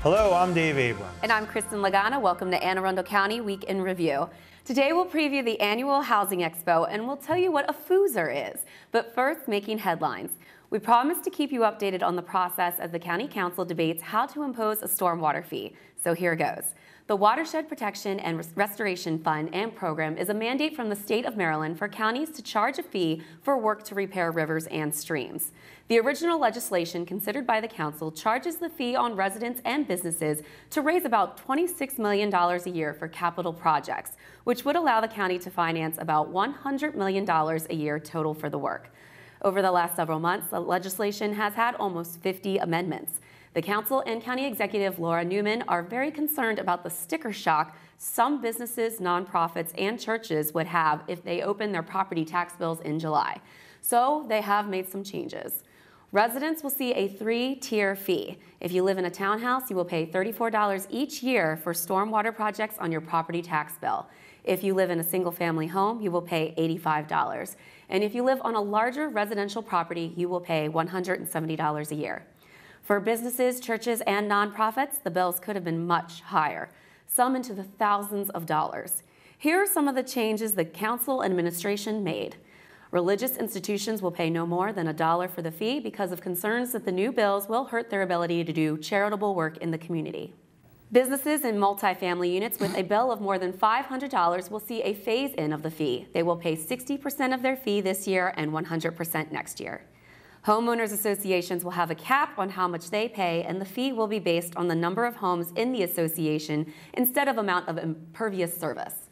Hello, I'm Dave Abram. And I'm Kristin Lagana. Welcome to Anne Arundel County Week in Review. Today we'll preview the annual Housing Expo and we'll tell you what a fooser is. But first, making headlines. We promise to keep you updated on the process as the County Council debates how to impose a stormwater fee. So here goes. The Watershed Protection and Restoration Fund and Program is a mandate from the state of Maryland for counties to charge a fee for work to repair rivers and streams. The original legislation considered by the council charges the fee on residents and businesses to raise about $26 million a year for capital projects, which would allow the county to finance about $100 million a year total for the work. Over the last several months, the legislation has had almost 50 amendments. The council and county executive Laura Newman are very concerned about the sticker shock some businesses, nonprofits, and churches would have if they open their property tax bills in July. So they have made some changes. Residents will see a 3-tier fee. If you live in a townhouse, you will pay $34 each year for stormwater projects on your property tax bill. If you live in a single-family home, you will pay $85. And if you live on a larger residential property, you will pay $170 a year. For businesses, churches, and nonprofits, the bills could have been much higher, some into the thousands of dollars. Here are some of the changes the council and administration made. Religious institutions will pay no more than $1 for the fee because of concerns that the new bills will hurt their ability to do charitable work in the community. Businesses in multifamily units with a bill of more than $500 will see a phase-in of the fee. They will pay 60% of their fee this year and 100% next year. Homeowners associations will have a cap on how much they pay, and the fee will be based on the number of homes in the association instead of amount of impervious surface.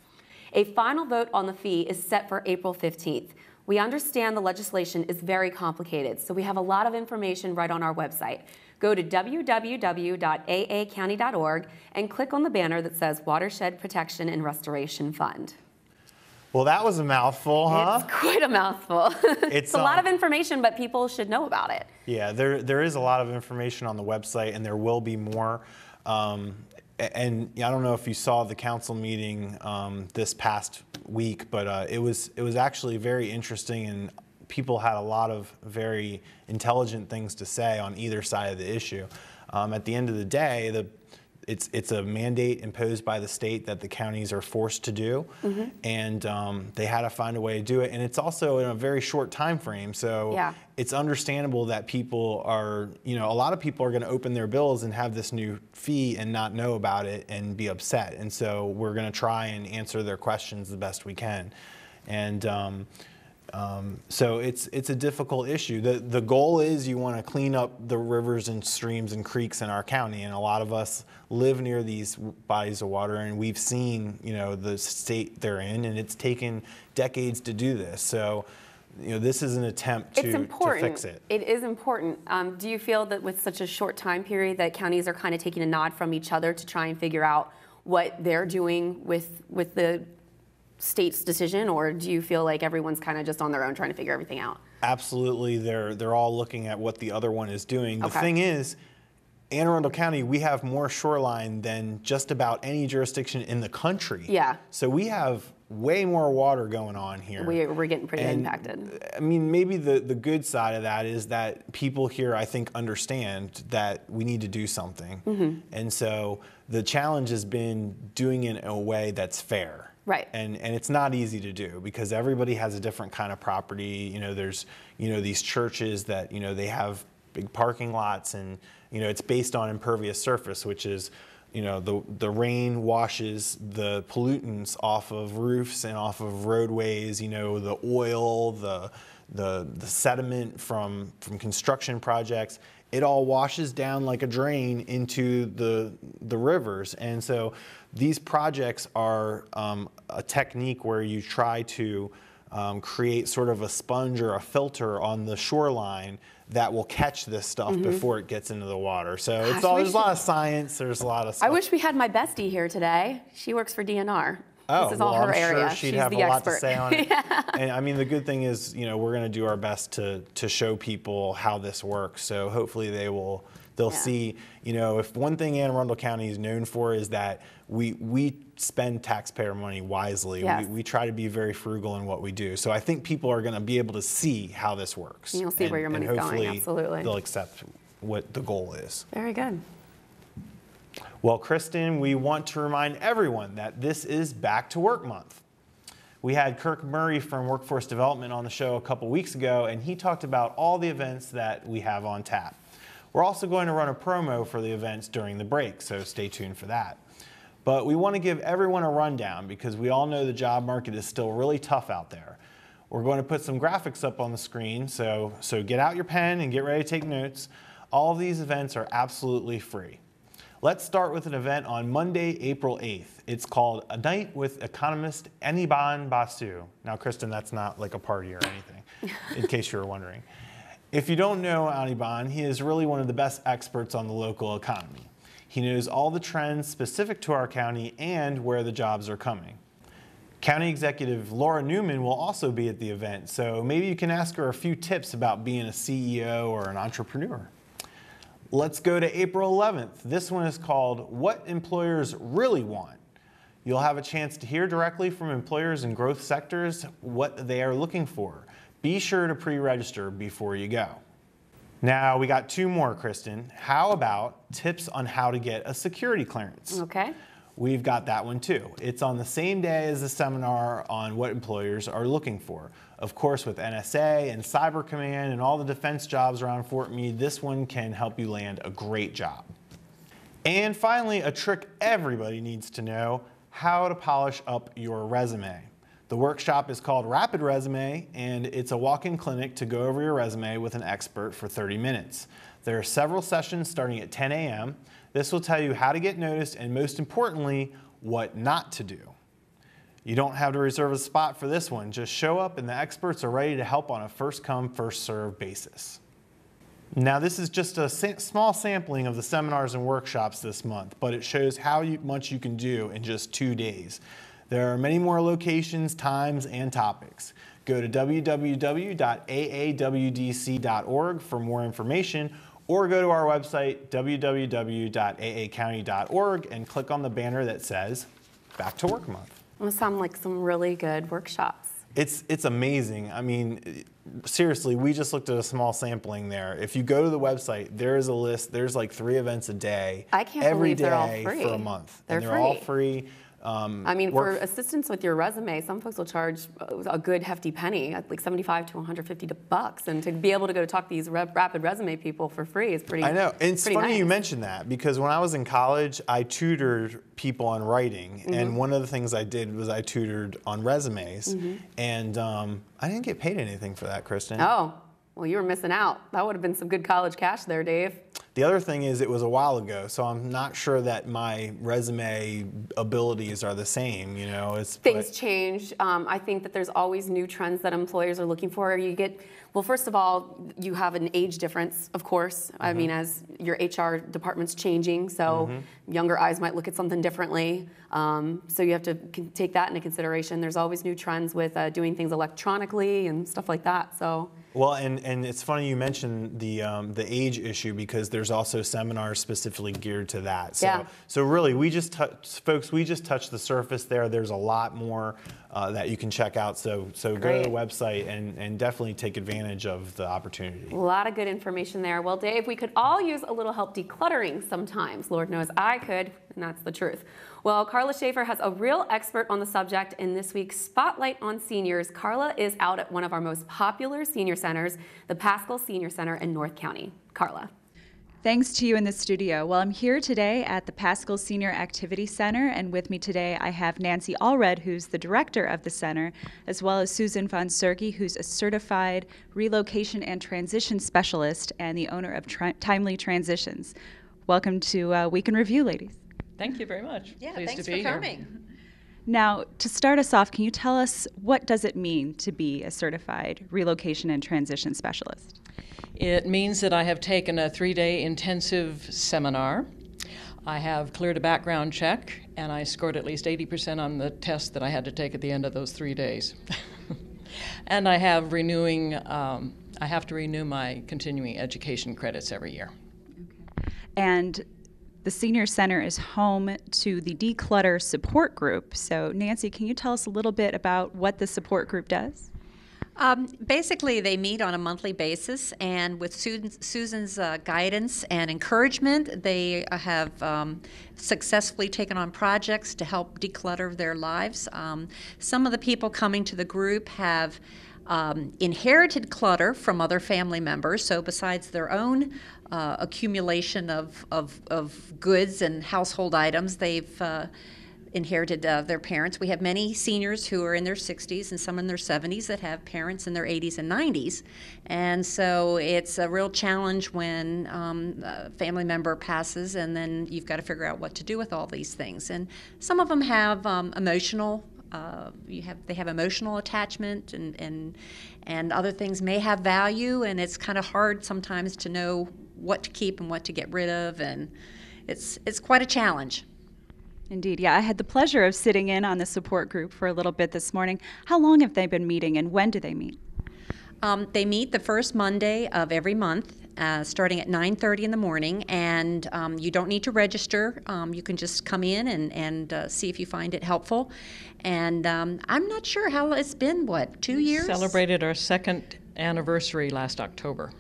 A final vote on the fee is set for April 15th. We understand the legislation is very complicated, so we have a lot of information right on our website. Go to www.aacounty.org and click on the banner that says Watershed Protection and Restoration Fund. Well, that was a mouthful, huh? It's quite a mouthful. It's a lot of information, but people should know about it. Yeah, there is a lot of information on the website, and there will be more. And I don't know if you saw the council meeting this past week, but it was actually very interesting, and people had a lot of very intelligent things to say on either side of the issue. At the end of the day, it's a mandate imposed by the state that the counties are forced to do, and they had to find a way to do it. And it's also in a very short time frame, so yeah, it's understandable that people are, a lot of people are going to open their bills and have this new fee and not know about it and be upset. And so we're going to try and answer their questions the best we can. And so it's a difficult issue. The goal is you want to clean up the rivers and streams and creeks in our county, and a lot of us live near these bodies of water, and we've seen the state they're in, and it's taken decades to do this. So this is an attempt to fix it. It is important. Do you feel that with such a short time period that counties are kind of taking a nod from each other to try and figure out what they're doing with the state's decision, or do you feel like everyone's kind of just on their own trying to figure everything out? Absolutely, they're all looking at what the other one is doing. The thing is, Anne Arundel County, we have more shoreline than just about any jurisdiction in the country. Yeah. So we have way more water going on here. We're getting pretty impacted. I mean, maybe the good side of that is that people here, I think, understand that we need to do something. And so the challenge has been doing it in a way that's fair. Right. And it's not easy to do because everybody has a different kind of property. There's, these churches that, they have big parking lots, and, it's based on impervious surface, which is, the rain washes the pollutants off of roofs and off of roadways, the oil, the sediment from construction projects. It all washes down like a drain into the rivers. And so these projects are a technique where you try to create sort of a sponge or a filter on the shoreline that will catch this stuff before it gets into the water. So there's a lot of science, there's a lot of stuff. I wish we had my bestie here today. She works for DNR. Oh, this is all her area. Sure she'd have a lot to say on it. Yeah. And I mean, the good thing is, we're going to do our best to show people how this works. So hopefully they'll see, if one thing Anne Arundel County is known for is that we spend taxpayer money wisely. Yes. We try to be very frugal in what we do. So I think people are going to be able to see how this works. And you'll see where your money's going, absolutely. They'll accept what the goal is. Very good. Well, Kristin, we want to remind everyone that this is Back to Work Month. We had Kirk Murray from Workforce Development on the show a couple weeks ago, and he talked about all the events that we have on tap. We're also going to run a promo for the events during the break, so stay tuned for that. But we want to give everyone a rundown because we all know the job market is still really tough out there. We're going to put some graphics up on the screen, so get out your pen and get ready to take notes. All of these events are absolutely free. Let's start with an event on Monday, April 8th. It's called A Night with Economist Aniban Basu. Now, Kristin, that's not like a party or anything, in case you were wondering. If you don't know Aniban, he is really one of the best experts on the local economy. He knows all the trends specific to our county and where the jobs are coming. County Executive Laura Newman will also be at the event, so maybe you can ask her a few tips about being a CEO or an entrepreneur. Let's go to April 11th. This one is called What Employers Really Want. You'll have a chance to hear directly from employers in growth sectors what they are looking for. Be sure to pre-register before you go. Now we got two more, Kristin. How about tips on how to get a security clearance? Okay. We've got that one too. It's on the same day as the seminar on what employers are looking for. Of course, with NSA and Cyber Command and all the defense jobs around Fort Meade, this one can help you land a great job. And finally, a trick everybody needs to know, how to polish up your resume. The workshop is called Rapid Resume, and it's a walk-in clinic to go over your resume with an expert for 30 minutes. There are several sessions starting at 10 a.m. This will tell you how to get noticed and, most importantly, what not to do. You don't have to reserve a spot for this one. Just show up and the experts are ready to help on a first-come, first-served basis. Now, this is just a small sampling of the seminars and workshops this month, but it shows how much you can do in just 2 days. There are many more locations, times, and topics. Go to www.aawdc.org for more information, or go to our website, www.aacounty.org, and click on the banner that says Back to Work Month. Those sound like some really good workshops. It's amazing. I mean, seriously, we just looked at a small sampling there. If you go to the website, there is a list. There's like 3 events a day. I can't believe they're all free. For a month. They're free. All free. I mean, for assistance with your resume, some folks will charge a good hefty penny, like $75 to $150, and to be able to go talk to these rapid resume people for free is pretty. I know, and it's funny nice. You mentioned that because when I was in college, I tutored people on writing, and one of the things I did was I tutored on resumes, and I didn't get paid anything for that, Kristin. Oh. Well, you were missing out. That would have been some good college cash there, Dave. The other thing is it was a while ago, so I'm not sure that my resume abilities are the same, you know. Things change. I think that there's always new trends that employers are looking for. Well, first of all, you have an age difference, of course. I mean, as your HR department's changing, so younger eyes might look at something differently. So you have to take that into consideration. There's always new trends with doing things electronically and stuff like that. So. Well, and it's funny you mentioned the age issue because there's also seminars specifically geared to that. So, yeah. So really, we just touched the surface there. There's a lot more that you can check out. So go to the website and definitely take advantage of the opportunity. A lot of good information there. Well, Dave, we could all use a little help decluttering sometimes. Lord knows I could, and that's the truth. Well, Karla Schaffer has a real expert on the subject in this week's Spotlight on Seniors. Karla is out at one of our most popular senior centers, the Paschal Senior Center in North County. Karla. Thanks to you in the studio. Well, I'm here today at the Paschal Senior Activity Center, and with me today I have Nancy Allred, who's the director of the center, as well as Susan von Suhrke, who's a certified relocation and transition specialist and the owner of Timely Transitions. Welcome to Week in Review, ladies. Thank you very much. Yeah, Pleased thanks to be for here. coming. Now, to start us off, can you tell us what does it mean to be a certified relocation and transition specialist? It means that I have taken a 3-day intensive seminar. I have cleared a background check, and I scored at least 80% on the test that I had to take at the end of those 3 days. And I have I have to renew my continuing education credits every year. Okay. And the Senior Center is home to the Declutter support group. So Nancy, can you tell us a little bit about what the support group does? Basically, they meet on a monthly basis, and with Susan's guidance and encouragement, they have successfully taken on projects to help declutter their lives. Some of the people coming to the group have inherited clutter from other family members, so besides their own accumulation of goods and household items, they've inherited their parents. We have many seniors who are in their 60s and some in their 70s that have parents in their 80s and 90s. And so it's a real challenge when a family member passes, and then you've got to figure out what to do with all these things. And some of them have emotional they have emotional attachment, and other things may have value, and it's kind of hard sometimes to know what to keep and what to get rid of, and it's quite a challenge. Indeed, yeah. I had the pleasure of sitting in on the support group for a little bit this morning. How long have they been meeting, and when do they meet? They meet the first Monday of every month, starting at 9:30 in the morning, and you don't need to register. You can just come in and see if you find it helpful. And I'm not sure how it's been, 2 years? Celebrated our second anniversary last October.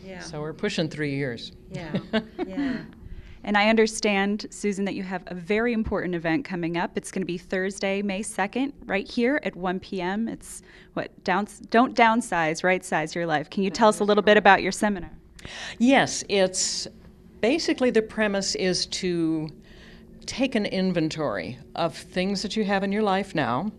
Yeah. So we're pushing 3 years. Yeah. And I understand, Susan, that you have a very important event coming up. It's going to be Thursday, May 2nd, right here at 1 p.m. It's don't downsize, right size your life. Can you tell us a little bit about your seminar? Yes, it's basically the premise is to take an inventory of things that you have in your life now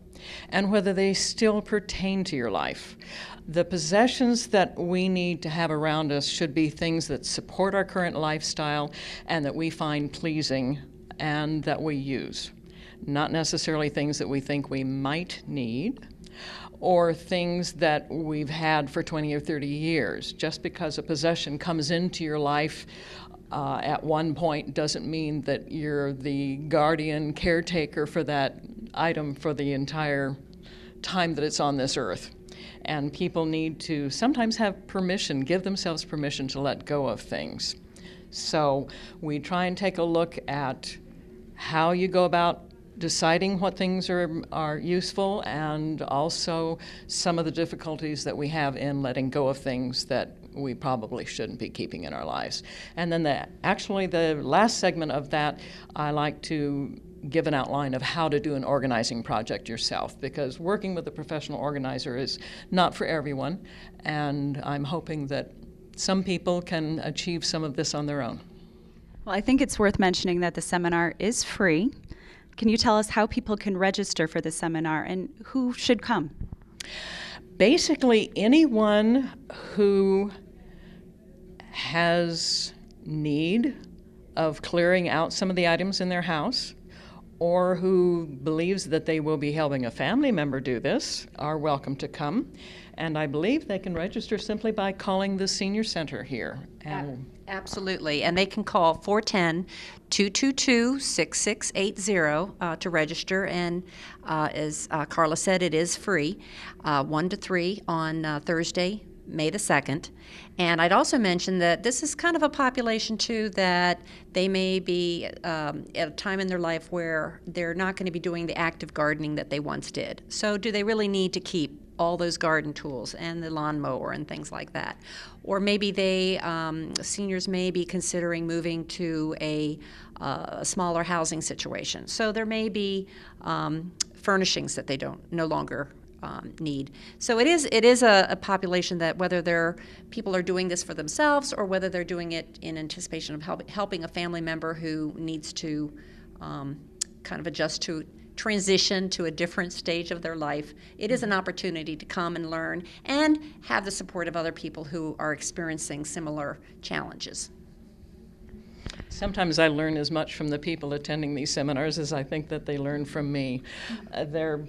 and whether they still pertain to your life. The possessions that we need to have around us should be things that support our current lifestyle and that we find pleasing and that we use. Not necessarily things that we think we might need or things that we've had for 20 or 30 years. Just because a possession comes into your life at one point doesn't mean that you're the guardian caretaker for that item for the entire time that it's on this earth. And people need to sometimes have permission, give themselves permission to let go of things. So we try and take a look at how you go about deciding what things are useful, and also some of the difficulties that we have in letting go of things that we probably shouldn't be keeping in our lives. And then the last segment of that, I like to give an outline of how to do an organizing project yourself, because working with a professional organizer is not for everyone, and I'm hoping that some people can achieve some of this on their own. Well, I think it's worth mentioning that the seminar is free. Can you tell us how people can register for the seminar and who should come? Basically, anyone who has need of clearing out some of the items in their house, or who believes that they will be helping a family member do this, are welcome to come. And I believe they can register simply by calling the senior center here. Absolutely, and they can call 410-222-6680 to register, and as Karla said, it is free, 1 to 3 on Thursday, May the 2nd. And I'd also mention that this is kind of a population, too, that they may be at a time in their life where they're not going to be doing the active gardening that they once did. So do they really need to keep all those garden tools and the lawnmower and things like that? Or maybe seniors may be considering moving to a smaller housing situation. So there may be furnishings that they no longer need. So it is a population that, whether people are doing this for themselves or whether they're doing it in anticipation of helping a family member who needs to kind of adjust to transition to a different stage of their life, it is an opportunity to come and learn and have the support of other people who are experiencing similar challenges. Sometimes I learn as much from the people attending these seminars as I think that they learn from me. They're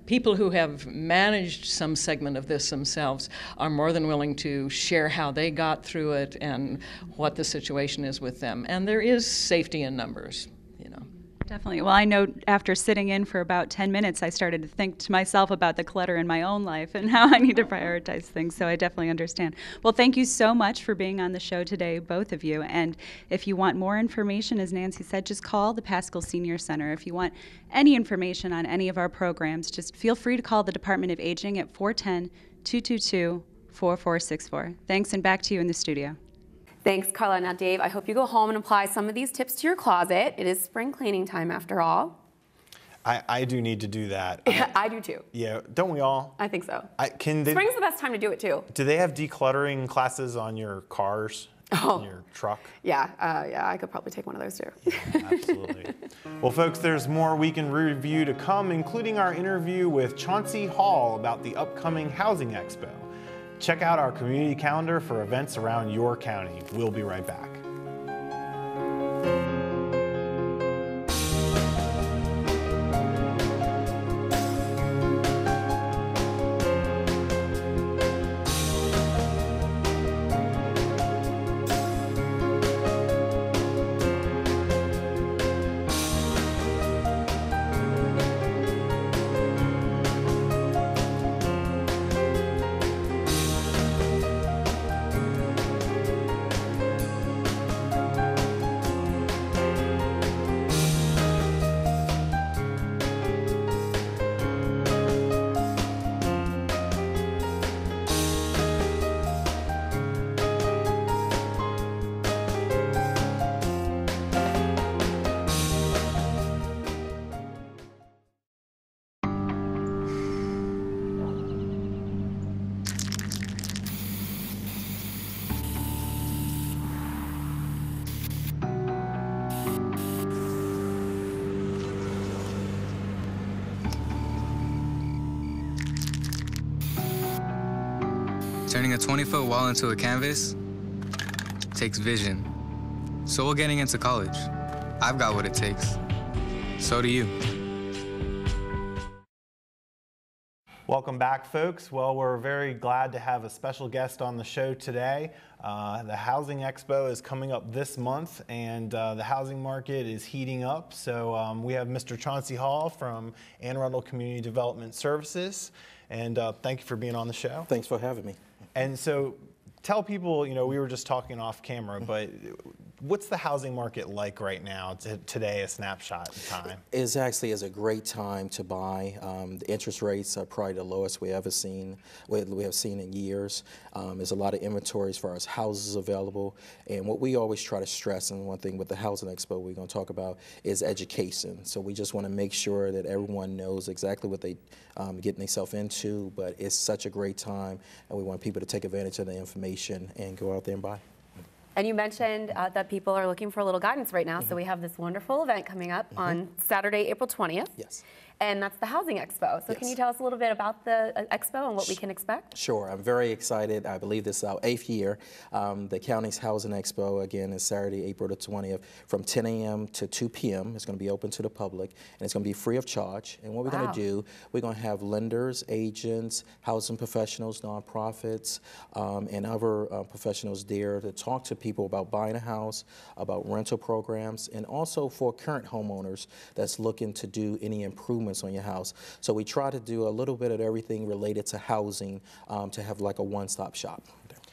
people who have managed some segment of this themselves are more than willing to share how they got through it and what the situation is with them. And there is safety in numbers, you know. Definitely. Well, I know after sitting in for about 10 minutes, I started to think to myself about the clutter in my own life and how I need to prioritize things. So I definitely understand. Well, thank you so much for being on the show today, both of you. And if you want more information, as Nancy said, just call the Paschal Senior Center. If you want any information on any of our programs, just feel free to call the Department of Aging at 222-4464. Thanks, and back to you in the studio. Thanks, Karla. Now, Dave, I hope you go home and apply some of these tips to your closet. It is spring cleaning time after all. I do need to do that. I do too. Yeah, don't we all? I think so. Spring's the best time to do it too. Do they have decluttering classes on your cars, on your truck? Yeah, I could probably take one of those too. Yeah, absolutely. Well, folks, there's more Week in Review to come, including our interview with Chauncey Hall about the upcoming Housing Expo. Check out our community calendar for events around your county. We'll be right back. Turning a 20-foot wall into a canvas takes vision. So will getting into college. I've got what it takes. So do you. Welcome back, folks. Well, we're very glad to have a special guest on the show today. The Housing Expo is coming up this month, and the housing market is heating up. So we have Mr. Chauncey Hall from Anne Arundel Community Development Services, and thank you for being on the show. Thanks for having me. And so tell people, you know, we were just talking off camera, but what's the housing market like right now, today, a snapshot in time? It actually is a great time to buy. The interest rates are probably the lowest we have seen in years. There's a lot of inventory as far as houses available. And what we always try to stress, and one thing with the Housing Expo we're going to talk about, is education. So we just want to make sure that everyone knows exactly what they getting themselves into, but it's such a great time, and we want people to take advantage of the information and go out there and buy. And you mentioned that people are looking for a little guidance right now, so we have this wonderful event coming up on Saturday, April 20th. Yes. And that's the Housing Expo. So Yes. Can you tell us a little bit about the expo and what we can expect? Sure, I'm very excited. I believe this is our 8th year. The county's Housing Expo, again, is Saturday, April the 20th, from 10 a.m. to 2 p.m. It's going to be open to the public, and it's going to be free of charge. And what we're going to do, we're going to have lenders, agents, housing professionals, nonprofits, and other professionals there to talk to people about buying a house, about rental programs, and also for current homeowners that's looking to do any improvements on your house. So we try to do a little bit of everything related to housing to have like a one-stop shop.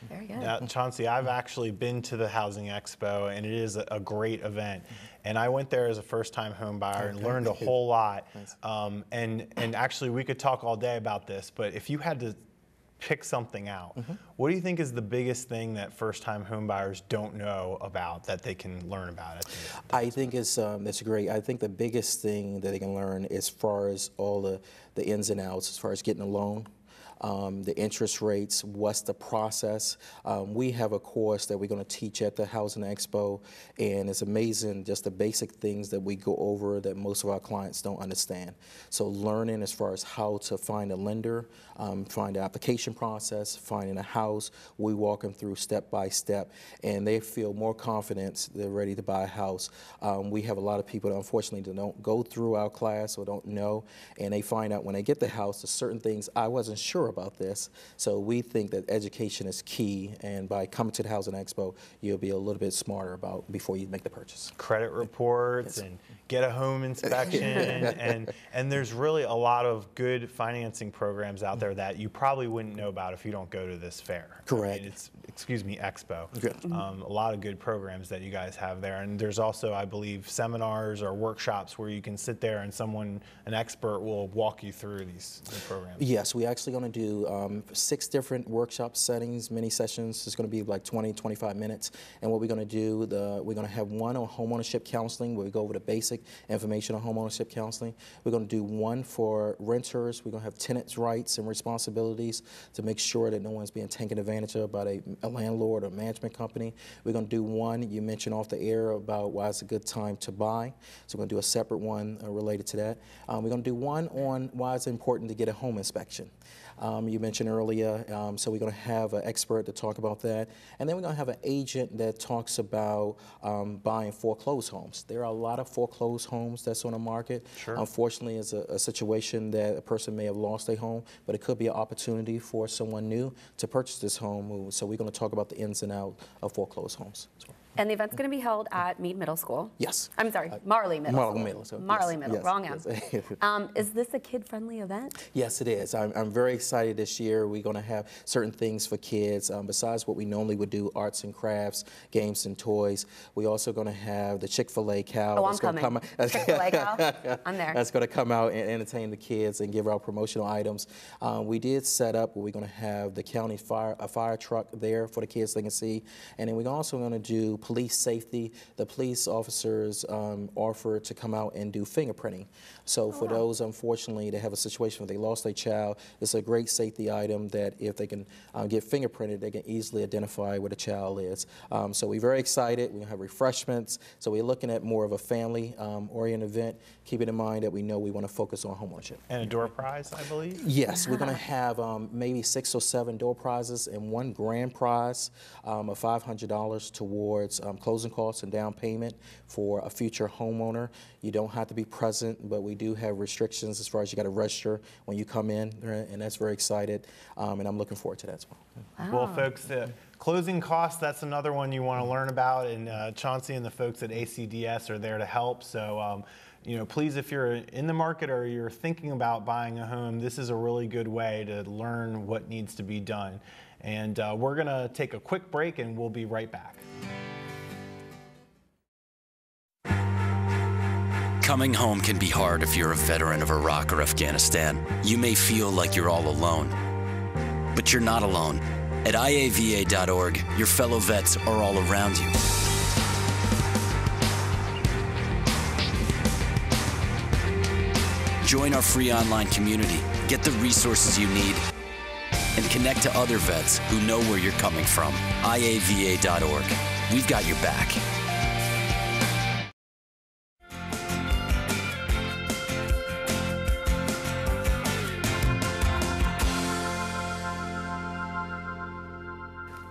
Very good. Now, Chauncey, I've actually been to the Housing Expo, and it is a great event. And I went there as a first-time home buyer and learned a whole lot. Nice. And actually, we could talk all day about this, but if you had to pick something out, what do you think is the biggest thing that first-time home buyers don't know about that they can learn about it? I think that's great. I think the biggest thing that they can learn as far as all the ins and outs, as far as getting a loan, the interest rates, what's the process. We have a course that we're going to teach at the Housing Expo, and it's amazing just the basic things that we go over that most of our clients don't understand. So learning as far as how to find a lender, find the application process, finding a house, we walk them through step by step, and they feel more confidence, they're ready to buy a house. We have a lot of people that unfortunately don't go through our class or don't know, and they find out when they get the house, there's certain things I wasn't sure about this. So we think that education is key, and by coming to the Housing Expo, you'll be a little bit smarter about before you make the purchase. Credit reports and get a home inspection, and there's really a lot of good financing programs out there that you probably wouldn't know about if you don't go to this fair. Correct. I mean, Expo. Good. A lot of good programs that you guys have there, and there's also, I believe, seminars or workshops where you can sit there and an expert will walk you through these programs. Yes, we're actually going to do 6 different workshop settings, mini sessions. It's going to be like 20, 25 minutes. And what we're going to do, we're going to have one on homeownership counseling, where we go over the basic information on homeownership counseling. We're going to do one for renters. We're going to have tenants' rights and responsibilities to make sure that no one's being taken advantage of by a landlord or management company. We're going to do one, you mentioned off the air, about why it's a good time to buy. So we're going to do a separate one related to that. We're going to do one on why it's important to get a home inspection. You mentioned earlier, so we're going to have an expert to talk about that. And then we're going to have an agent that talks about buying foreclosed homes. There are a lot of foreclosed homes that's on the market. Sure. Unfortunately, it's a situation that a person may have lost their home, but it could be an opportunity for someone new to purchase this home. So we're going to talk about the ins and outs of foreclosed homes. And the event's going to be held at Meade Middle School. Yes. I'm sorry, Marley Middle School. Middle School. Marley Yes. Middle, Yes. wrong Yes. M. Is this a kid-friendly event? Yes, it is. I'm very excited this year. We're going to have certain things for kids. Besides what we normally would do, arts and crafts, games and toys, we're also going to have the Chick-fil-A cow. Oh, I'm coming. Chick-fil-A cow? I'm there. That's going to come out and entertain the kids and give out promotional items. We did set up where we're going to have the county fire truck there for the kids they can see. And then we're also going to do police safety. The police officers offered to come out and do fingerprinting. So for those, unfortunately, that have a situation where they lost their child, it's a great safety item that if they can get fingerprinted, they can easily identify where the child is. So we're very excited. We're going to have refreshments. So we're looking at more of a family-oriented event, keeping in mind that we know we want to focus on homeownership. And a door prize, I believe? Yes, we're going to have maybe 6 or 7 door prizes and one grand prize of $500 towards closing costs and down payment for a future homeowner. You don't have to be present, but we do have restrictions as far as you got to register when you come in, and that's very excited, and I'm looking forward to that as well. Well, folks, closing costs, that's another one you want to learn about, and Chauncey and the folks at ACDS are there to help. So, you know, please, if you're in the market or you're thinking about buying a home, this is a really good way to learn what needs to be done. And we're going to take a quick break, and we'll be right back. Coming home can be hard if you're a veteran of Iraq or Afghanistan. You may feel like you're all alone, but you're not alone. At IAVA.org, your fellow vets are all around you. Join our free online community, get the resources you need, and connect to other vets who know where you're coming from. IAVA.org. We've got your back.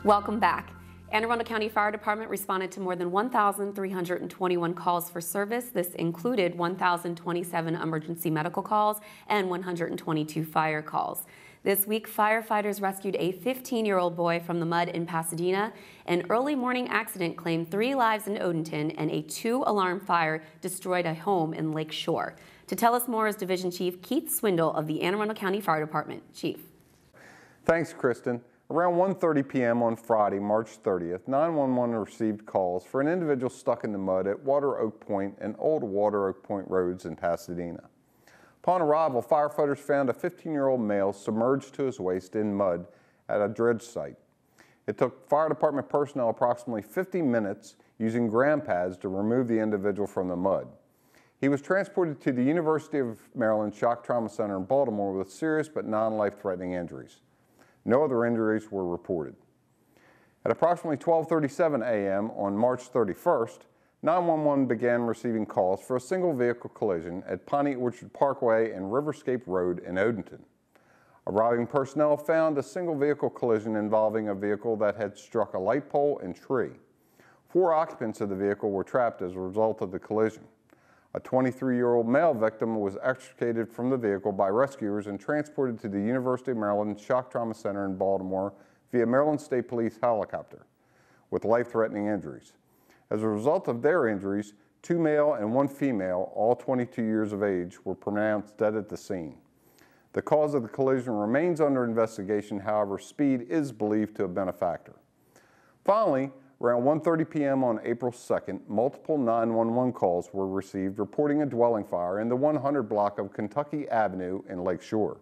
Welcome back. Anne Arundel County Fire Department responded to more than 1,321 calls for service. This included 1,027 emergency medical calls and 122 fire calls. This week, firefighters rescued a 15-year-old boy from the mud in Pasadena. An early morning accident claimed 3 lives in Odenton, and a 2-alarm fire destroyed a home in Lake Shore. To tell us more is Division Chief Keith Swindle of the Anne Arundel County Fire Department. Chief. Thanks, Kristin. Around 1:30 p.m. on Friday, March 30th, 911 received calls for an individual stuck in the mud at Water Oak Point and Old Water Oak Point roads in Pasadena. Upon arrival, firefighters found a 15-year-old male submerged to his waist in mud at a dredge site. It took fire department personnel approximately 50 minutes using gram pads to remove the individual from the mud. He was transported to the University of Maryland Shock Trauma Center in Baltimore with serious but non-life-threatening injuries. No other injuries were reported. At approximately 12:37 a.m. on March 31st, 911 began receiving calls for a single vehicle collision at Piney Orchard Parkway and Riverscape Road in Odenton. Arriving personnel found a single vehicle collision involving a vehicle that had struck a light pole and tree. 4 occupants of the vehicle were trapped as a result of the collision. A 23-year-old male victim was extricated from the vehicle by rescuers and transported to the University of Maryland Shock Trauma Center in Baltimore via Maryland State Police helicopter with life-threatening injuries. As a result of their injuries, 2 male and 1 female, all 22 years of age, were pronounced dead at the scene. The cause of the collision remains under investigation, however, speed is believed to have been a factor. Finally, around 1:30 p.m. on April 2nd, multiple 911 calls were received reporting a dwelling fire in the 100 block of Kentucky Avenue in Lake Shore.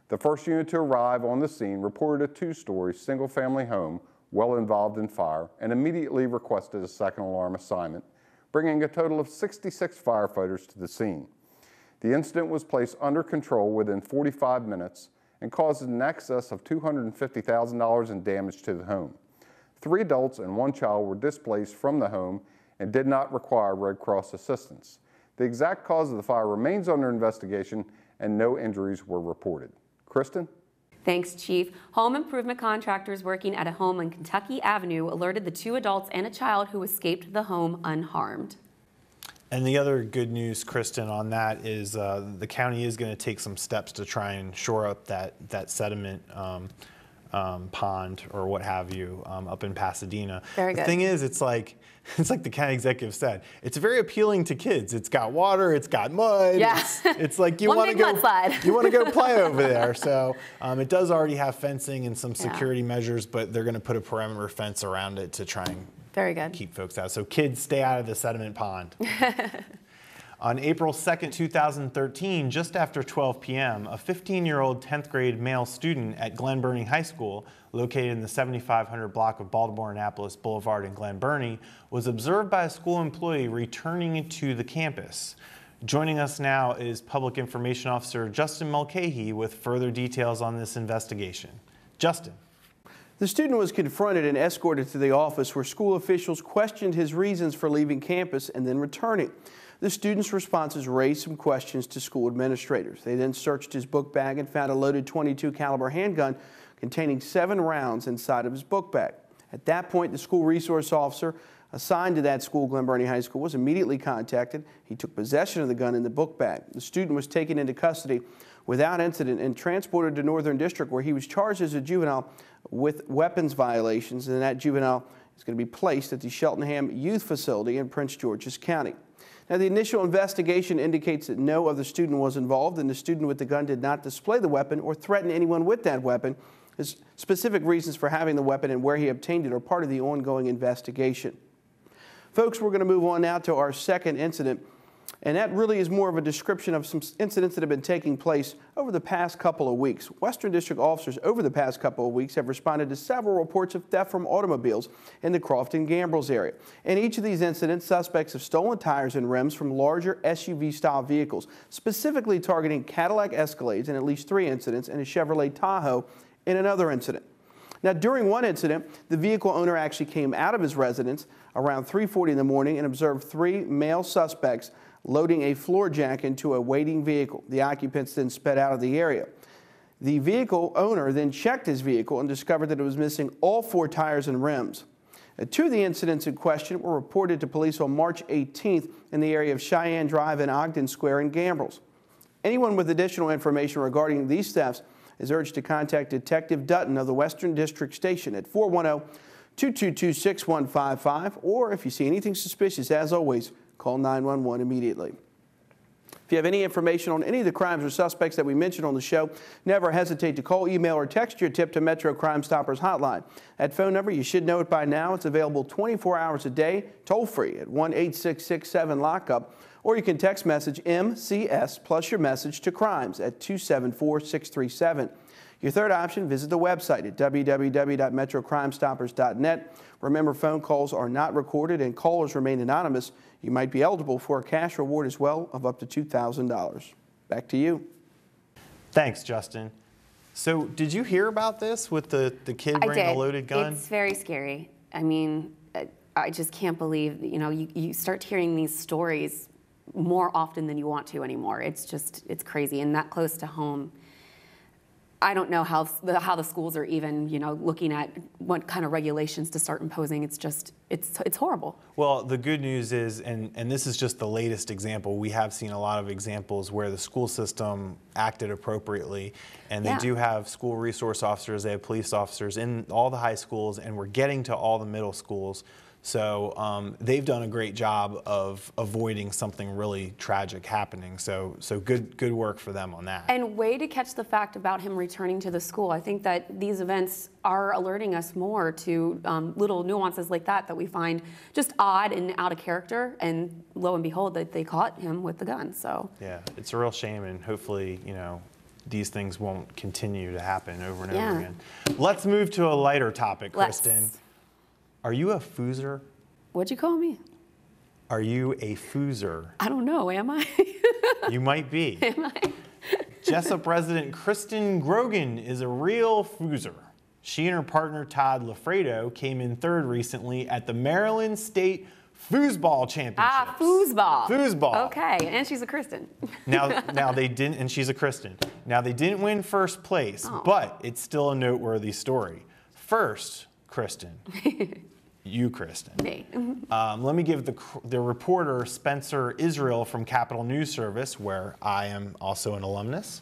The first unit to arrive on the scene reported a 2-story single-family home well involved in fire and immediately requested a second alarm assignment, bringing a total of 66 firefighters to the scene. The incident was placed under control within 45 minutes and caused in excess of $250,000 in damage to the home. 3 adults and 1 child were displaced from the home and did not require Red Cross assistance. The exact cause of the fire remains under investigation and no injuries were reported. Kristin? Thanks, Chief. Home improvement contractors working at a home on Kentucky Avenue alerted the 2 adults and a child who escaped the home unharmed. And the other good news, Kristin, on that is the county is going to take some steps to try and shore up that sediment pond or what have you up in Pasadena. Very good. The thing is, it's like the county executive said, it's very appealing to kids. It's got water, it's got mud. Yeah. It's like you want to go play over there. So it does already have fencing and some security measures, but they're going to put a perimeter fence around it to try and keep folks out. So kids, stay out of the sediment pond. On April 2nd, 2013, just after 12 p.m., a 15-year-old 10th grade male student at Glen Burnie High School, located in the 7500 block of Baltimore-Annapolis Boulevard in Glen Burnie, was observed by a school employee returning to the campus. Joining us now is Public Information Officer Justin Mulcahy with further details on this investigation. Justin. The student was confronted and escorted to the office where school officials questioned his reasons for leaving campus and then returning. The student's responses raised some questions to school administrators. They then searched his book bag and found a loaded .22 caliber handgun containing 7 rounds inside of his book bag. At that point, the school resource officer assigned to that school, Glen Burnie High School, was immediately contacted. He took possession of the gun in the book bag. The student was taken into custody without incident and transported to Northern District, where he was charged as a juvenile with weapons violations, and that juvenile is going to be placed at the Cheltenham Youth Facility in Prince George's County. Now, the initial investigation indicates that no other student was involved, and the student with the gun did not display the weapon or threaten anyone with that weapon. His specific reasons for having the weapon and where he obtained it are part of the ongoing investigation. Folks, we're going to move on now to our second incident, and that really is more of a description of some incidents that have been taking place over the past couple of weeks. Western District officers over the past couple of weeks have responded to several reports of theft from automobiles in the Crofton-Gambrels area. In each of these incidents, suspects have stolen tires and rims from larger SUV-style vehicles, specifically targeting Cadillac Escalades in at least 3 incidents and a Chevrolet Tahoe in another incident. Now, during one incident, the vehicle owner actually came out of his residence around 3:40 in the morning and observed 3 male suspects loading a floor jack into a waiting vehicle. The occupants then sped out of the area. The vehicle owner then checked his vehicle and discovered that it was missing all 4 tires and rims. 2 of the incidents in question were reported to police on March 18th in the area of Cheyenne Drive and Ogden Square in Gambrels. Anyone with additional information regarding these thefts is urged to contact Detective Dutton of the Western District Station at 410-222-6155, or if you see anything suspicious, as always, call 911 immediately. If you have any information on any of the crimes or suspects that we mentioned on the show, never hesitate to call, email, or text your tip to Metro Crime Stoppers hotline. That phone number, you should know it by now. It's available 24 hours a day, toll-free at 1-866-7-LOCK-UP, or you can text message MCS plus your message to crimes at 274-637. Your third option, visit the website at www.metrocrimestoppers.net. Remember, phone calls are not recorded and callers remain anonymous. You might be eligible for a cash reward as well of up to $2,000. Back to you. Thanks, Justin. So did you hear about this with the kid bringing a loaded gun? It's very scary. I mean, I just can't believe, you start hearing these stories more often than you want to anymore. It's crazy. And that close to home, I don't know how the schools are even, looking at what kind of regulations to start imposing. It's horrible. Well, the good news is, and this is just the latest example, we have seen a lot of examples where the school system acted appropriately, and they do have school resource officers, they have police officers in all the high schools, and we're getting to all the middle schools. So they've done a great job of avoiding something really tragic happening. So good work for them on that. And way to catch the fact about him returning to the school. I think that these events are alerting us more to little nuances like that we find just odd and out of character. And lo and behold, that they caught him with the gun. So yeah, it's a real shame, and hopefully, these things won't continue to happen over and over again. Let's move to a lighter topic, Kristin. Are you a fooser? What'd you call me? Are you a fooser? I don't know, am I? You might be. Am I? Jessup resident Kristin Grogan is a real fooser. She and her partner Todd Lafredo came in third recently at the Maryland State Foosball Championships. Ah, foosball. Foosball. Okay, and she's a Kristin. Now they didn't, and she's a Kristin. Now they didn't win first place, but it's still a noteworthy story. First, Kristin. You, Kristin. Me. Let me give the reporter Spencer Israel from Capital News Service, where I am also an alumnus,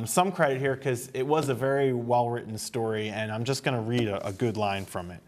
some credit here because it was a very well-written story, and I'm just going to read a good line from it.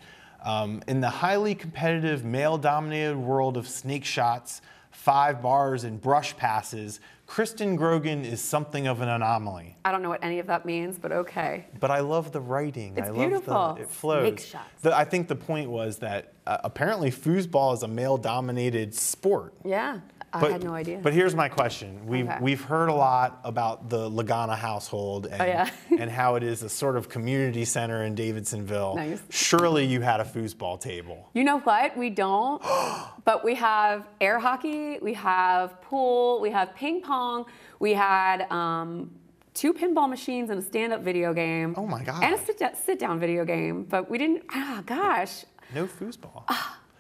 In the highly competitive, male-dominated world of snake shots, 5 bars, and brush passes, Kristin Grogan is something of an anomaly. I don't know what any of that means, but okay. But I love the writing. It's I beautiful. love it flows. Snake shots. I think the point was that apparently foosball is a male-dominated sport. Yeah, I had no idea. But here's my question. We've heard a lot about the Lagana household and, and how it is a sort of community center in Davidsonville. Nice. Surely you had a foosball table. You know what? We don't. But we have air hockey, we have pool, we have ping pong, we had 2 pinball machines and a stand-up video game. Oh my God. And a sit-down video game. But we didn't, gosh. No foosball.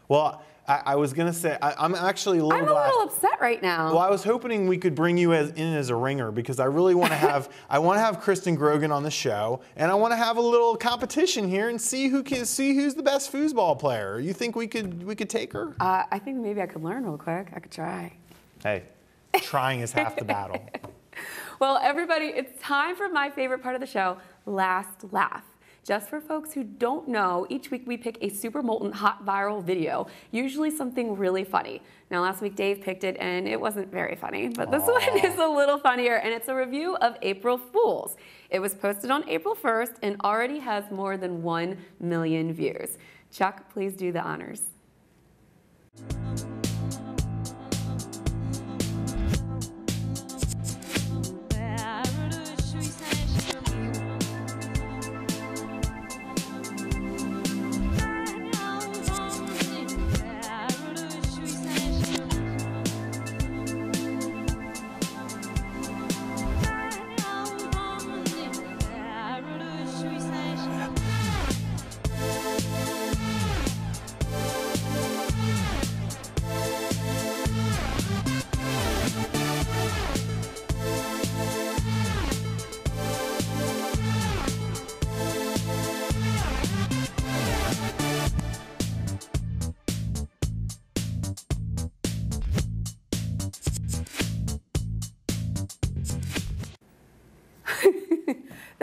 Well, I was going to say, I'm actually a little glad. I'm a little upset right now. Well, I was hoping we could bring you in as a ringer because I really want to have, Kristin Grogan on the show, and I want to have a little competition here and see who's the best foosball player. You think we could take her? I think maybe I could learn real quick. I could try. Hey, trying is half the battle. Well, everybody, it's time for my favorite part of the show, Last Laugh. Just for folks who don't know, each week we pick a super molten hot viral video, usually something really funny. Now last week Dave picked it and it wasn't very funny, but this one is a little funnier and it's a review of April Fools. It was posted on April 1st and already has more than 1 million views. Chuck, please do the honors.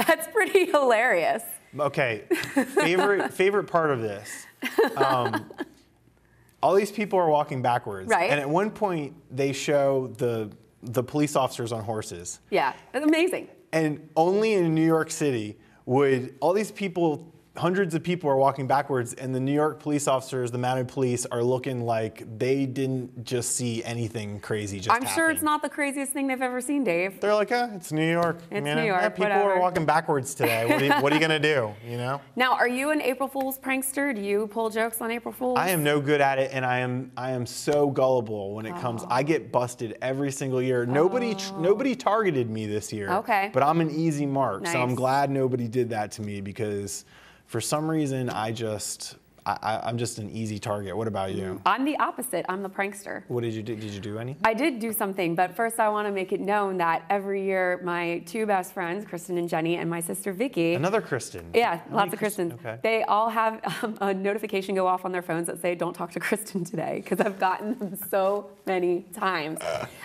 That's pretty hilarious. Okay, favorite part of this. All these people are walking backwards. Right. And at one point, they show the police officers on horses. Yeah, it's amazing. And only in New York City would all these people, hundreds of people are walking backwards, and the New York police officers, the mounted police, are looking like they didn't just see anything crazy just happen. I'm sure it's not the craziest thing they've ever seen, Dave. They're like, it's New York. It's New York, people whatever. are walking backwards today. What are you going to do, you know? Now, are you an April Fool's prankster? Do you pull jokes on April Fools? I am no good at it, and I am so gullible when it comes. I get busted every single year. Nobody targeted me this year. Okay. But I'm an easy mark, so I'm Nice. glad nobody did that to me because for some reason I'm just an easy target. What about you? I'm the opposite. I'm the prankster. What did you do? Did you do anything? I did do something, but first I want to make it known that every year my 2 best friends, Kristin and Jenny, and my sister Vicky. Another Kristin. Yeah, How lots many of Kristins. Okay. They all have a notification go off on their phones that say, "Don't talk to Kristin today," because I've gotten them so many times.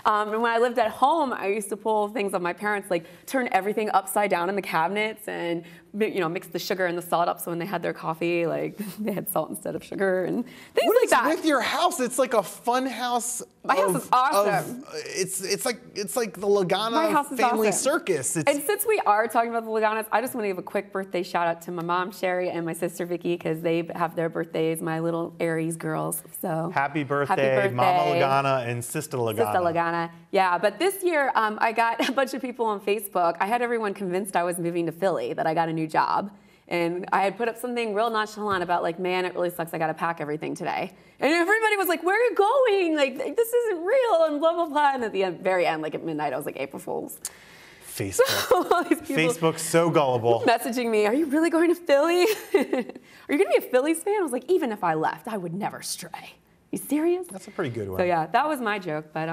And when I lived at home, I used to pull things on my parents, like turn everything upside down in the cabinets and mixed the sugar and the salt up, so when they had their coffee, like they had salt instead of sugar and things What like is that. with your house? It's like a fun house. My house is awesome. It's like the Lagana house is family awesome. circus. And since we are talking about the Laganas, I just want to give a quick birthday shout out to my mom Sherry and my sister Vicky because they have their birthdays, my little Aries girls. So Happy birthday, Mama Lagana and Sister Lagana. Sister Lagana. Yeah, but this year I got a bunch of people on Facebook. I had everyone convinced I was moving to Philly, that I got a new job. And I had put up something real nonchalant about like, man, it really sucks. I got to pack everything today. And everybody was like, where are you going? Like, this isn't real and blah, blah, blah. And at the very end, like at midnight, I was like, April Fools. Facebook. All these people Facebook's so gullible. messaging me, are you really going to Philly? Are you going to be a Phillies fan? I was like, even if I left, I would never stray. You serious? That's a pretty good one. So yeah, that was my joke. But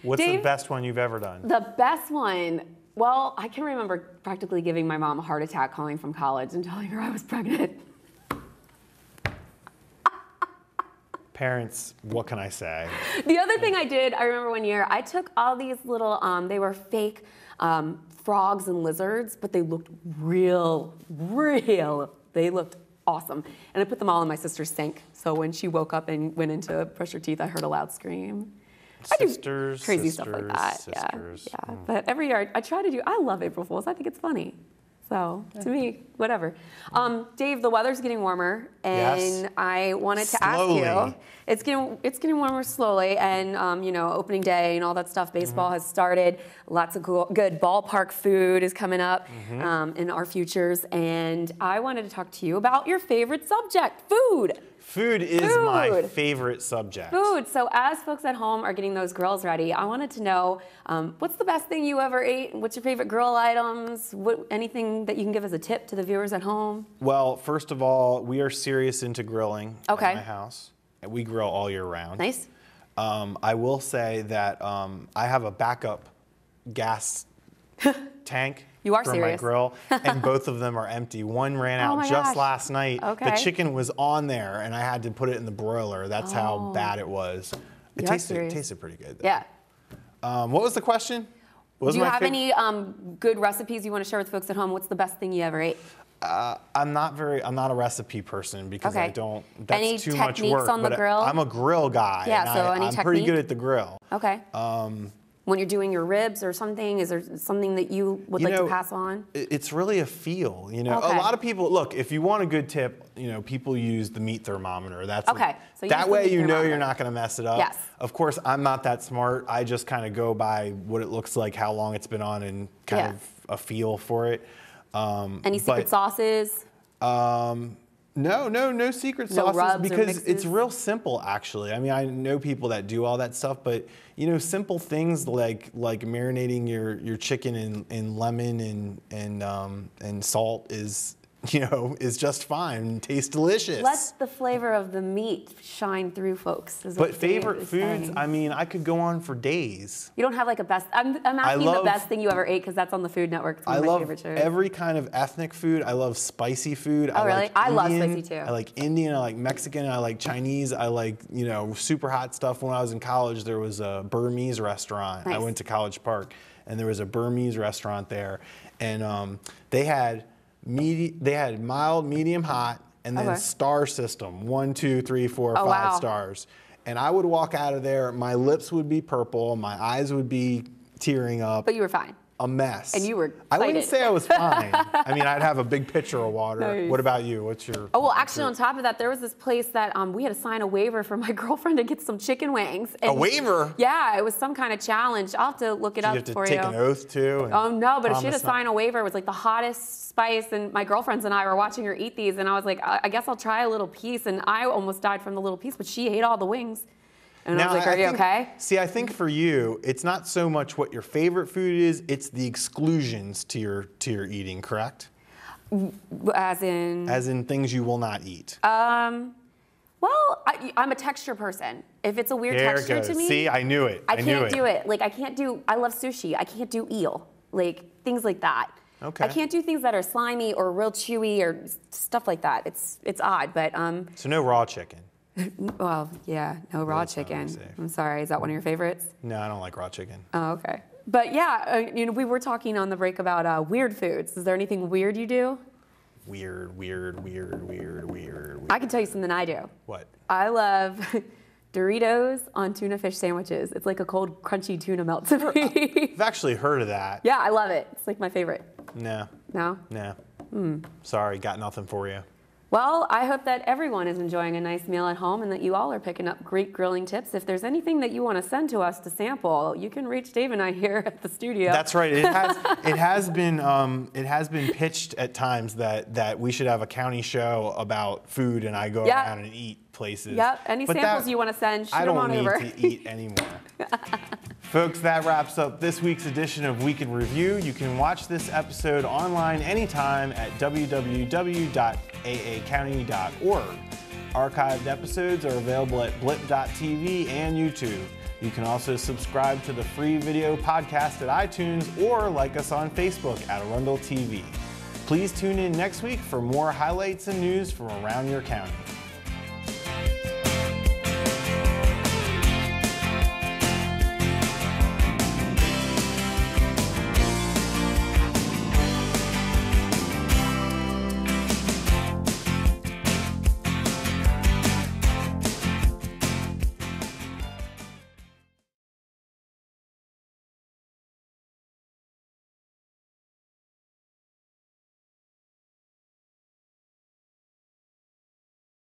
What's Dave, the best one you've ever done? The best one, well, I can remember practically giving my mom a heart attack calling from college and telling her I was pregnant. Parents, what can I say? The other thing I did, I remember one year, I took all these little, they were fake frogs and lizards, but they looked real. They looked awesome. And I put them all in my sister's sink. So when she woke up and went in to brush her teeth, I heard a loud scream. Sisters, I do crazy stuff like that. Sisters. Yeah. But every year I try to do, I love April Fools. I think it's funny. So to me, whatever. Dave, the weather's getting warmer, and Yes. I wanted to Slowly. ask you. It's getting warmer slowly, and opening day and all that stuff. Baseball has started. Lots of good ballpark food is coming up in our futures, and I wanted to talk to you about your favorite subject, food. Food is my favorite subject. Food. So as folks at home are getting those grills ready, I wanted to know what's the best thing you ever ate? What's your favorite grill items? Anything that you can give as a tip to the viewers at home? Well, first of all, we are serious into grilling Okay. at my house. And we grill all year round. Nice. I will say that I have a backup gas tank You are for serious. my grill, and both of them are empty. One ran Oh out my just gosh. last night. Okay. The chicken was on there, and I had to put it in the broiler. That's how bad it was. It You are serious. tasted pretty good, though. Yeah. What was the question? What was Do you my have favorite- any good recipes you want to share with folks at home? What's the best thing you ever ate? I'm not a recipe person because I Okay. don't. That's Any too much techniques work. on the but grill? I'm a grill guy. Yeah, and so any I'm pretty good technique? at the grill. Okay. When you're doing your ribs or something, is there something that you would like to pass on? It's really a feel, Okay. A lot of people, look, if you want a good tip, people use the meat thermometer. That's Okay, so that use the way meat you know thermometer. you're not going to mess it up. Yes. Of course, I'm not that smart. I just kind of go by what it looks like, how long it's been on, and kind of a feel for it. Any secret sauces? No secret No sauces rubs or because mixes? it's real simple actually. I mean, I know people that do all that stuff, but simple things like marinating your chicken in lemon and salt is just fine and tastes delicious. Let the flavor of the meat shine through, folks. is what But Dave favorite is foods, saying. I mean, I could go on for days. You don't have like a best. I'm asking the love- best thing you ever ate because that's on the Food Network. It's one I of my love favorite shows. every kind of ethnic food. I love spicy food. Oh, really? Like I love Indian. spicy, too. I like Indian. I like Mexican. I like Chinese. I like super hot stuff. When I was in college, there was a Burmese restaurant. Nice. I went to College Park, and there was a Burmese restaurant there, and they had mild, medium, hot, and then star system 1, 2, 3, 4, 5 wow. stars. And I would walk out of there. My lips would be purple. My eyes would be tearing up. But you were fine. A mess. And you were I wouldn't excited. say I was fine. I mean, I'd have a big pitcher of water. Nice. What about you? What's your? Oh, well, actually, on top of that, there was this place that we had to sign a waiver for my girlfriend to get some chicken wings. A waiver? Yeah, it was some kind of challenge. I'll have to look it Did up you have to for take you. an oath too? Oh, no, but if she had to promise not- sign a waiver, it was like the hottest spice, and my girlfriends and I were watching her eat these, and I was like, I guess I'll try a little piece, and I almost died from the little piece, but she ate all the wings. And I was like, are you think- okay? See, I think for you, it's not so much what your favorite food is; it's the exclusions to your eating. Correct? As in things you will not eat. Well, I'm a texture person. If it's a weird There it texture goes. to me, See, I knew it. I knew can't it. do it. Like, I love sushi. I can't do eel. Like, things like that. Okay. I can't do things that are slimy or real chewy or stuff like that. It's odd, but So no raw chicken. well, yeah, no raw That's not chicken. safe. I'm sorry. Is that one of your favorites? No, I don't like raw chicken. Oh, okay. But yeah, we were talking on the break about weird foods. Is there anything weird you do? weird. I can tell you something I do. What? I love Doritos on tuna fish sandwiches. It's like a cold, crunchy tuna melt to me. I've actually heard of that. Yeah, I love it. It's like my favorite. No. No? Sorry, got nothing for you. Well, I hope that everyone is enjoying a nice meal at home and that you all are picking up great grilling tips. If there's anything that you want to send to us to sample, you can reach Dave and I here at the studio. That's right. It has been pitched at times that we should have a county show about food, and I go around and eat places. Yep. Any samples you want to send, shoot them on over. I don't need to eat anymore. Folks, that wraps up this week's edition of Week in Review. You can watch this episode online anytime at www.aacounty.org. Archived episodes are available at blip.tv and YouTube. You can also subscribe to the free video podcast at iTunes or like us on Facebook at Arundel TV. Please tune in next week for more highlights and news from around your county.